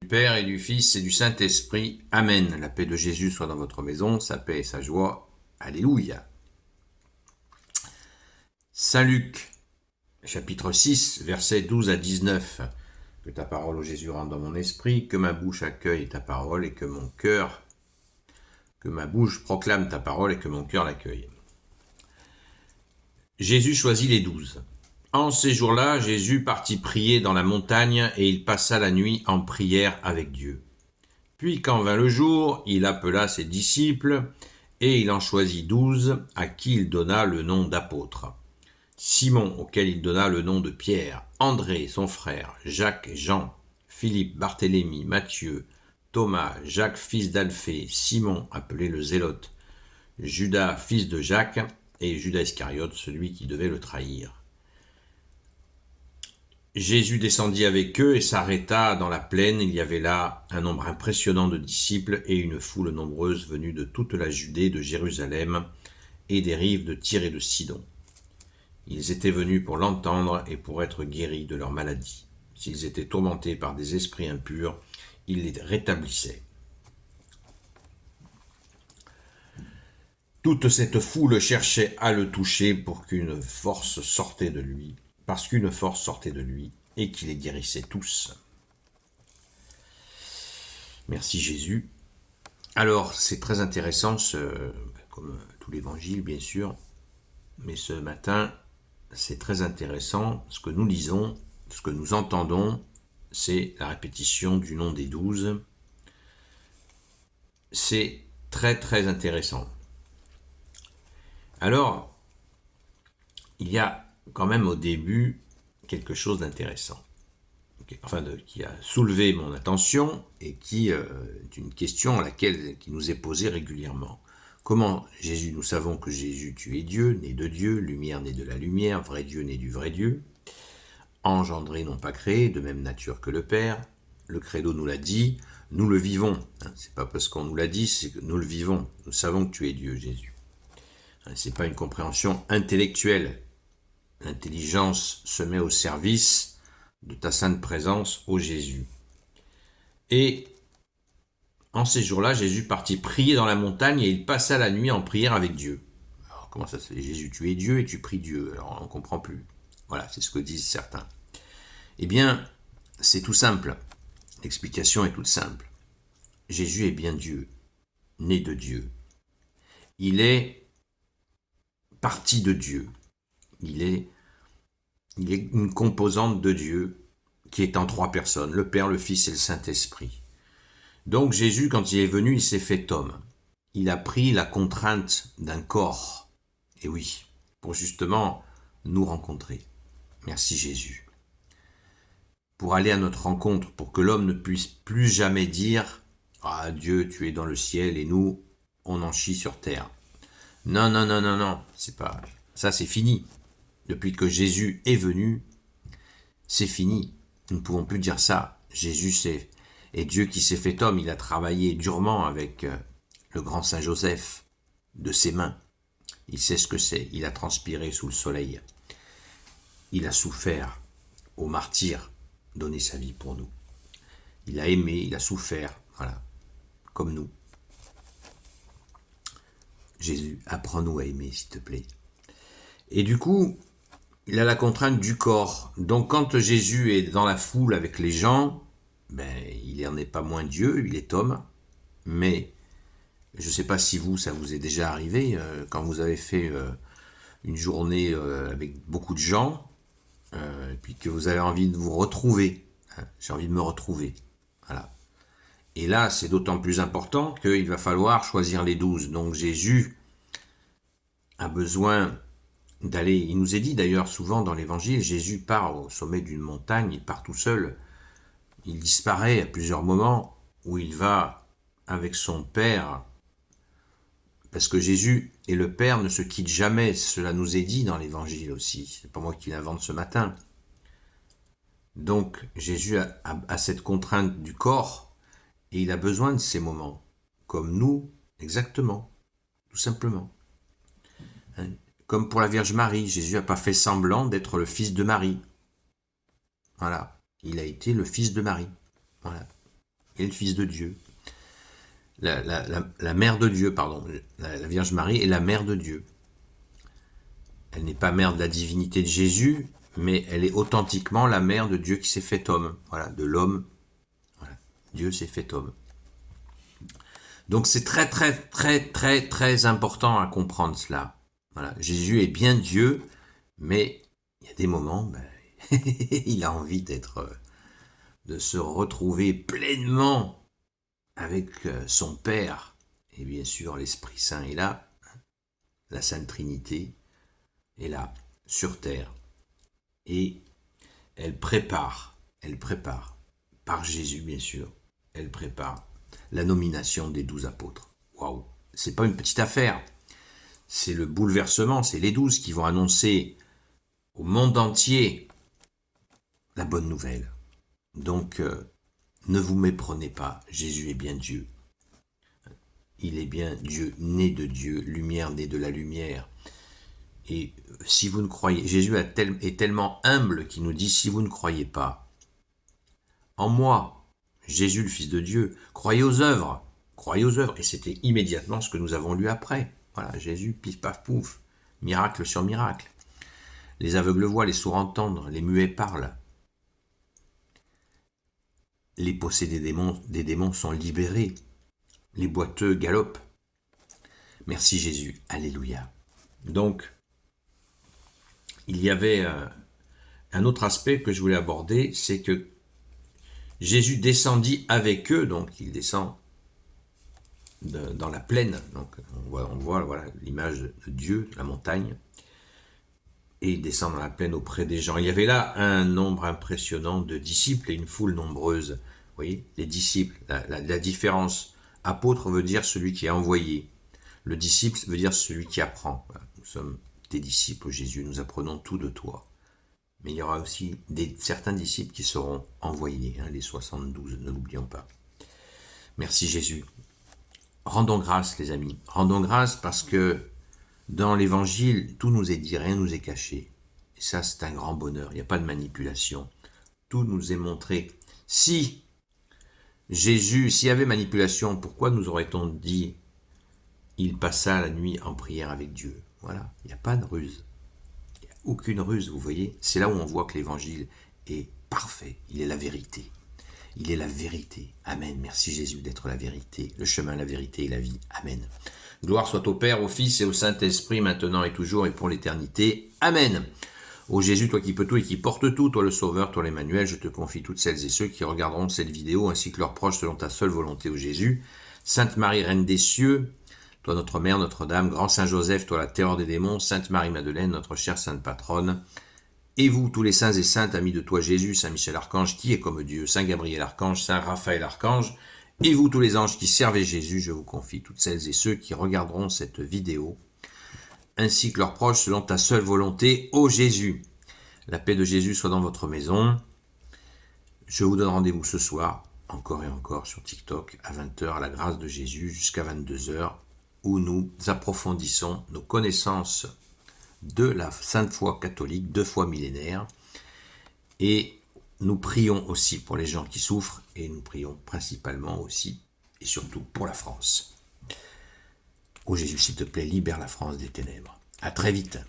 Père et du Fils et du Saint-Esprit. Amen. La paix de Jésus soit dans votre maison, sa paix et sa joie. Alléluia. Saint Luc, chapitre 6, versets 12 à 19. Que ta parole, ô Jésus, rentre dans mon esprit, que ma bouche accueille ta parole et que ma bouche proclame ta parole et que mon cœur l'accueille. Jésus choisit les 12. En ces jours-là, Jésus partit prier dans la montagne et il passa la nuit en prière avec Dieu. Puis quand vint le jour, il appela ses disciples et il en choisit 12 à qui il donna le nom d'apôtres. Simon, auquel il donna le nom de Pierre, André, son frère, Jacques et Jean, Philippe, Barthélemy, Matthieu, Thomas, Jacques, fils d'Alphée, Simon, appelé le Zélote, Judas, fils de Jacques, et Judas Iscariote, celui qui devait le trahir. Jésus descendit avec eux et s'arrêta dans la plaine. Il y avait là un nombre impressionnant de disciples et une foule nombreuse venue de toute la Judée, de Jérusalem et des rives de Tyr et de Sidon. Ils étaient venus pour l'entendre et pour être guéris de leur maladie. S'ils étaient tourmentés par des esprits impurs, il les rétablissait. Toute cette foule cherchait à le toucher parce qu'une force sortait de lui et qui les guérissait tous. Merci Jésus. Alors, c'est très intéressant, comme tout l'évangile bien sûr, mais ce matin, c'est très intéressant. Ce que nous lisons, ce que nous entendons, c'est la répétition du nom des 12. C'est très très intéressant. Alors, il y a quand même au début quelque chose d'intéressant, qui a soulevé mon attention et qui est une question qui nous est posée régulièrement. Comment Jésus, nous savons que Jésus, tu es Dieu, né de Dieu, lumière né de la lumière, vrai Dieu né du vrai Dieu, engendré non pas créé, de même nature que le Père. Le credo nous l'a dit, nous le vivons. C'est pas parce qu'on nous l'a dit, c'est que nous le vivons. Nous savons que tu es Dieu, Jésus. C'est pas une compréhension intellectuelle. L'intelligence se met au service de ta sainte présence, ô Jésus. Et en ces jours-là, Jésus partit prier dans la montagne et il passa la nuit en prière avec Dieu. Alors comment ça se fait? Jésus, tu es Dieu et tu pries Dieu. Alors on ne comprend plus. Voilà, c'est ce que disent certains. Eh bien, c'est tout simple. L'explication est toute simple. Jésus est bien Dieu, né de Dieu. Il est partie de Dieu. Il est une composante de Dieu qui est en 3 personnes, le Père, le Fils et le Saint-Esprit. Donc Jésus, quand il est venu, il s'est fait homme. Il a pris la contrainte d'un corps. Et oui, pour justement nous rencontrer. Merci Jésus. Pour aller à notre rencontre, pour que l'homme ne puisse plus jamais dire « Ah Dieu, tu es dans le ciel et nous, on en chie sur terre ». Non, c'est pas ça, c'est fini. Depuis que Jésus est venu, c'est fini. Nous ne pouvons plus dire ça. Jésus est Dieu qui s'est fait homme. Il a travaillé durement avec le grand Saint Joseph de ses mains. Il sait ce que c'est. Il a transpiré sous le soleil. Il a souffert au martyr, donné sa vie pour nous. Il a aimé, il a souffert, voilà, comme nous. Jésus, apprends-nous à aimer, s'il te plaît. Et du coup, il a la contrainte du corps. Donc quand Jésus est dans la foule avec les gens, il n'en est pas moins Dieu, il est homme. Mais je ne sais pas si ça vous est déjà arrivé, quand vous avez fait une journée avec beaucoup de gens, et puis que vous avez envie de vous retrouver. J'ai envie de me retrouver. Voilà. Et là, c'est d'autant plus important qu'il va falloir choisir les 12. Donc Jésus a besoin d'aller, il nous est dit d'ailleurs souvent dans l'évangile, Jésus part au sommet d'une montagne, il part tout seul, il disparaît à plusieurs moments où il va avec son Père, parce que Jésus et le Père ne se quittent jamais, cela nous est dit dans l'évangile aussi, c'est pas moi qui l'invente ce matin. Donc Jésus a cette contrainte du corps, et il a besoin de ces moments, comme nous, exactement, tout simplement. Comme pour la Vierge Marie, Jésus n'a pas fait semblant d'être le fils de Marie. Voilà, il a été le fils de Marie. Voilà. est le Fils de Dieu. La mère de Dieu, pardon. La Vierge Marie est la mère de Dieu. Elle n'est pas mère de la divinité de Jésus, mais elle est authentiquement la mère de Dieu qui s'est fait homme. Voilà, de l'homme. Voilà. Dieu s'est fait homme. Donc c'est très très très très très important à comprendre cela. Voilà. Jésus est bien Dieu, mais il y a des moments, il a envie de se retrouver pleinement avec son Père, et bien sûr l'Esprit Saint est là, la Sainte Trinité est là, sur terre, et elle prépare, par Jésus bien sûr, elle prépare la nomination des 12 apôtres. Waouh, c'est pas une petite affaire, c'est le bouleversement, c'est les 12 qui vont annoncer au monde entier la bonne nouvelle. Donc, ne vous méprenez pas, Jésus est bien Dieu. Il est bien Dieu, né de Dieu, lumière née de la lumière. Et si vous ne croyez, Jésus est tellement humble qu'il nous dit, si vous ne croyez pas en moi, Jésus le Fils de Dieu, croyez aux œuvres. Et c'était immédiatement ce que nous avons lu après. Voilà, Jésus, pif paf pouf, miracle sur miracle. Les aveugles voient, les sourds entendent, les muets parlent. Les possédés des démons sont libérés. Les boiteux galopent. Merci Jésus. Alléluia. Donc, il y avait un autre aspect que je voulais aborder, c'est que Jésus descendit avec eux, donc il descend dans la plaine. Donc on voit voilà, l'image de Dieu, la montagne, et il descend dans la plaine auprès des gens. Il y avait là un nombre impressionnant de disciples et une foule nombreuse. Vous voyez, les disciples, la différence. Apôtre veut dire celui qui est envoyé. Le disciple veut dire celui qui apprend. Voilà, nous sommes tes disciples, Jésus, nous apprenons tout de toi. Mais il y aura aussi certains disciples qui seront envoyés, les 72, ne l'oublions pas. Merci Jésus. Rendons grâce les amis, rendons grâce parce que dans l'évangile, tout nous est dit, rien nous est caché. Et ça c'est un grand bonheur, il n'y a pas de manipulation. Tout nous est montré. Si Jésus, s'il y avait manipulation, pourquoi nous aurait-on dit il passa la nuit en prière avec Dieu? Voilà, il n'y a pas de ruse. Il n'y a aucune ruse, vous voyez. C'est là où on voit que l'évangile est parfait. Il est la vérité. Il est la vérité. Amen. Merci Jésus d'être la vérité, le chemin, la vérité et la vie. Amen. Gloire soit au Père, au Fils et au Saint-Esprit, maintenant et toujours et pour l'éternité. Amen. Ô Jésus, toi qui peux tout et qui portes tout, toi le Sauveur, toi l'Emmanuel, je te confie toutes celles et ceux qui regarderont cette vidéo ainsi que leurs proches selon ta seule volonté, ô Jésus. Sainte Marie, Reine des cieux, toi notre Mère, Notre-Dame, Grand Saint Joseph, toi la terreur des démons, Sainte Marie-Madeleine, notre chère Sainte Patronne, et vous, tous les saints et saintes, amis de toi Jésus, Saint Michel Archange, qui est comme Dieu, Saint Gabriel Archange, Saint Raphaël Archange, et vous, tous les anges qui servez Jésus, je vous confie toutes celles et ceux qui regarderont cette vidéo, ainsi que leurs proches selon ta seule volonté, ô Jésus. La paix de Jésus soit dans votre maison. Je vous donne rendez-vous ce soir, encore et encore, sur TikTok, à 20h, à la grâce de Jésus, jusqu'à 22h, où nous approfondissons nos connaissances de la Sainte Foi catholique, 2 fois millénaire, et nous prions aussi pour les gens qui souffrent, et nous prions principalement aussi, et surtout pour la France. Ô Jésus, s'il te plaît, libère la France des ténèbres. À très vite.